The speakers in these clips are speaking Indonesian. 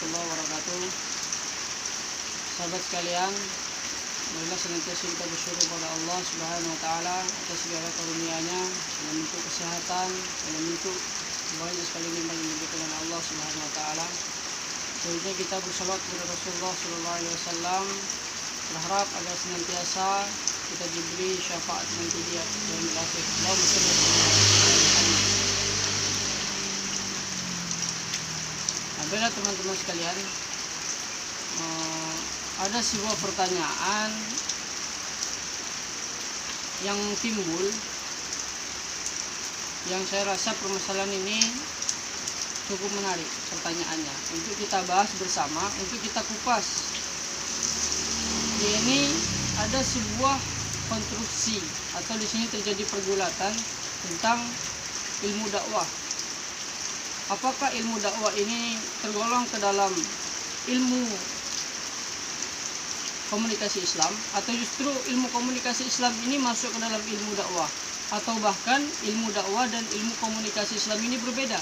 warahmatullahi wabarakatuh. Sahabat sekalian, marilah senantiasa kita bersyukur kepada Allah Subhanahu wa taala atas segala karunia-Nya dalam bentuk kesehatan, dalam bentuk banyak sekali nikmat yang diberikan oleh Allah Subhanahu wa taala. Selanjutnya kita bersalawat kepada Rasulullah sallallahu alaihi wasallam, berharap agar senantiasa kita diberi syafaat nanti di yaumil akhir. Allahumma shalli ala Muhammad. Baiklah teman-teman sekalian, ada sebuah pertanyaan yang timbul, yang saya rasa permasalahan ini cukup menarik pertanyaannya untuk kita bahas bersama, untuk kita kupas. Ini ada sebuah konstruksi atau di sini terjadi pergulatan tentang ilmu dakwah. Apakah ilmu dakwah ini tergolong ke dalam ilmu komunikasi Islam, atau justru ilmu komunikasi Islam ini masuk ke dalam ilmu dakwah, atau bahkan ilmu dakwah dan ilmu komunikasi Islam ini berbeda?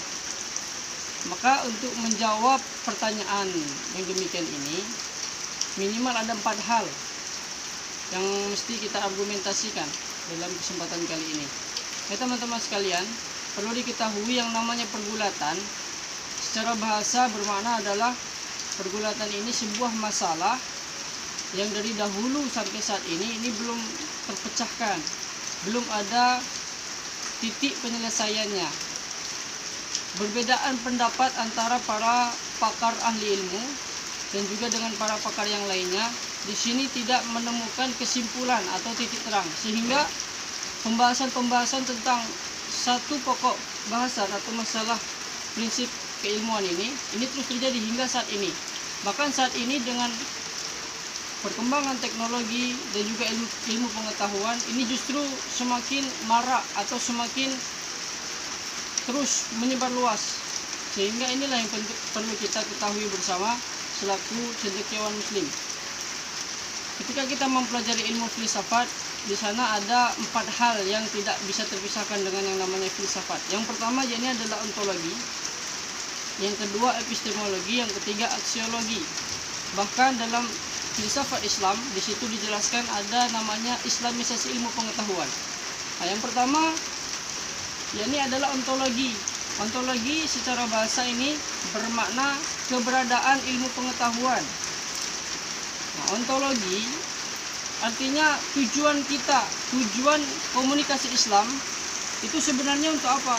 Maka untuk menjawab pertanyaan yang demikian ini, minimal ada 4 hal yang mesti kita argumentasikan dalam kesempatan kali ini. Ya teman-teman sekalian, perlu diketahui yang namanya pergulatan secara bahasa bermakna adalah pergulatan ini sebuah masalah yang dari dahulu sampai saat ini belum terpecahkan, belum ada titik penyelesaiannya. Perbedaan pendapat antara para pakar ahli ilmu dan juga dengan para pakar yang lainnya di sini tidak menemukan kesimpulan atau titik terang, sehingga pembahasan-pembahasan tentang satu pokok bahasan atau masalah prinsip keilmuan ini terus terjadi hingga saat ini. Bahkan saat ini dengan perkembangan teknologi dan juga ilmu pengetahuan ini justru semakin marak atau semakin terus menyebar luas, sehingga inilah yang perlu kita ketahui bersama selaku cendekiawan muslim. Ketika kita mempelajari ilmu filsafat, di sana ada 4 hal yang tidak bisa terpisahkan dengan yang namanya filsafat. Yang pertama ini adalah ontologi, yang kedua epistemologi, yang ketiga aksiologi. Bahkan dalam filsafat Islam di situ dijelaskan ada namanya islamisasi ilmu pengetahuan. Nah, yang pertama ini adalah ontologi. Ontologi secara bahasa ini bermakna keberadaan ilmu pengetahuan. Nah, ontologi artinya tujuan komunikasi Islam itu sebenarnya untuk apa?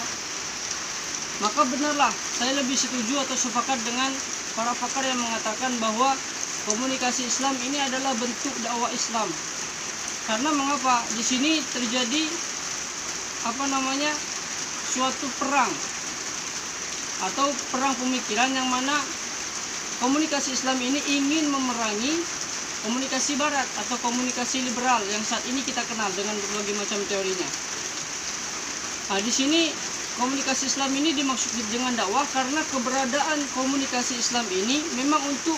Maka benarlah saya lebih setuju atau sepakat dengan para pakar yang mengatakan bahwa komunikasi Islam ini adalah bentuk dakwah Islam. Karena mengapa? Di sini terjadi suatu perang atau perang pemikiran yang mana komunikasi Islam ini ingin memerangi komunikasi barat atau komunikasi liberal yang saat ini kita kenal dengan berbagai macam teorinya. Nah, di sini komunikasi Islam ini dimaksud dengan dakwah karena keberadaan komunikasi Islam ini memang untuk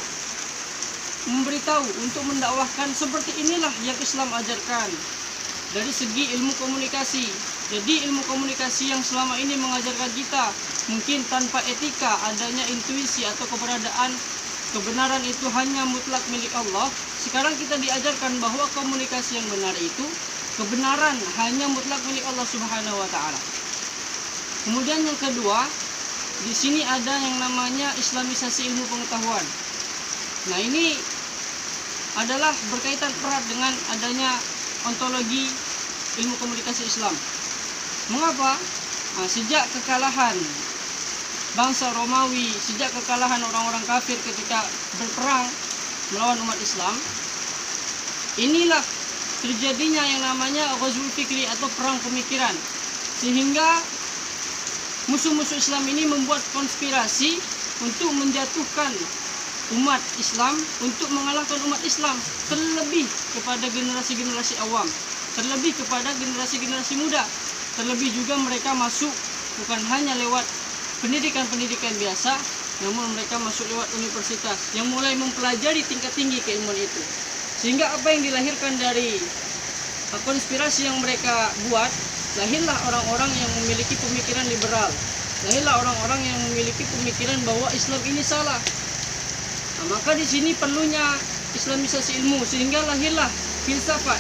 memberitahu, untuk mendakwahkan seperti inilah yang Islam ajarkan dari segi ilmu komunikasi. Jadi ilmu komunikasi yang selama ini mengajarkan kita mungkin tanpa etika, adanya intuisi atau kebenaran itu hanya mutlak milik Allah. Sekarang kita diajarkan bahwa komunikasi yang benar itu kebenaran hanya mutlak milik Allah Subhanahu wa taala. Kemudian yang kedua, di sini ada yang namanya islamisasi ilmu pengetahuan. Nah, ini adalah berkaitan erat dengan adanya ontologi ilmu komunikasi Islam. Mengapa? Nah, sejak kekalahan bangsa Romawi, sejak kekalahan orang-orang kafir ketika berperang melawan umat Islam, inilah terjadinya yang namanya ghazwul fikri atau perang pemikiran, sehingga musuh-musuh Islam ini membuat konspirasi untuk menjatuhkan umat Islam, untuk mengalahkan umat Islam, terlebih kepada generasi-generasi awam, terlebih kepada generasi-generasi muda, terlebih juga mereka masuk bukan hanya lewat pendidikan biasa, namun mereka masuk lewat universitas yang mulai mempelajari tingkat tinggi keilmuan itu. Sehingga apa yang dilahirkan dari konspirasi yang mereka buat, lahirlah orang-orang yang memiliki pemikiran liberal, lahirlah orang-orang yang memiliki pemikiran bahwa Islam ini salah. Nah, maka di sini perlunya islamisasi ilmu sehingga lahirlah filsafat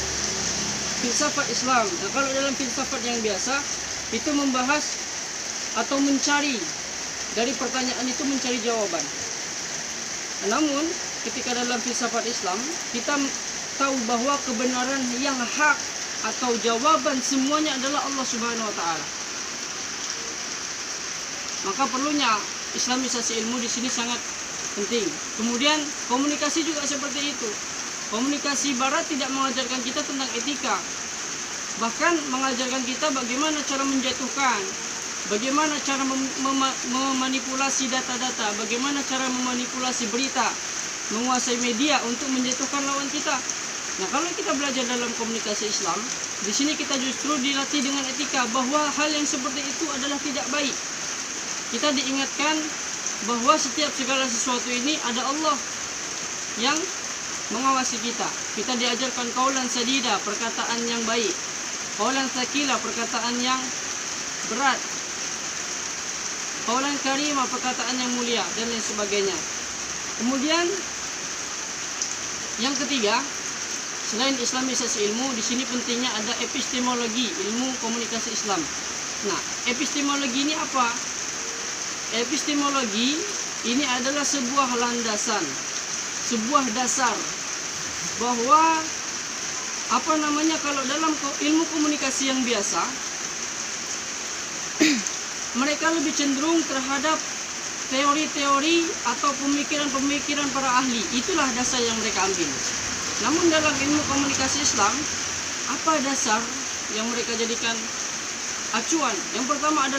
Islam. Nah, kalau dalam filsafat yang biasa itu membahas atau mencari dari pertanyaan itu mencari jawaban. Namun ketika dalam filsafat Islam kita tahu bahwa kebenaran yang hak atau jawaban semuanya adalah Allah Subhanahu wa taala. Maka perlunya islamisasi ilmu di sini sangat penting. Kemudian komunikasi juga seperti itu. Komunikasi barat tidak mengajarkan kita tentang etika. Bahkan mengajarkan kita bagaimana cara menjatuhkan, bagaimana cara memanipulasi data-data, bagaimana cara memanipulasi berita, menguasai media untuk menjatuhkan lawan kita. Nah, kalau kita belajar dalam komunikasi Islam, di sini kita justru dilatih dengan etika bahwa hal yang seperti itu adalah tidak baik. Kita diingatkan bahwa setiap segala sesuatu ini ada Allah yang mengawasi kita. Kita diajarkan qaulan sadida, perkataan yang baik, qaulan tsaqila, perkataan yang berat, qaulan karima, perkataan yang mulia, dan lain sebagainya. Kemudian yang ketiga, selain islamisasi ilmu, di sini pentingnya ada epistemologi, ilmu komunikasi Islam. Nah, epistemologi ini apa? Epistemologi ini adalah sebuah landasan, sebuah dasar bahwa kalau dalam ilmu komunikasi yang biasa mereka lebih cenderung terhadap teori-teori atau pemikiran-pemikiran para ahli. Itulah dasar yang mereka ambil. Namun dalam ilmu komunikasi Islam, apa dasar yang mereka jadikan acuan? Yang pertama adalah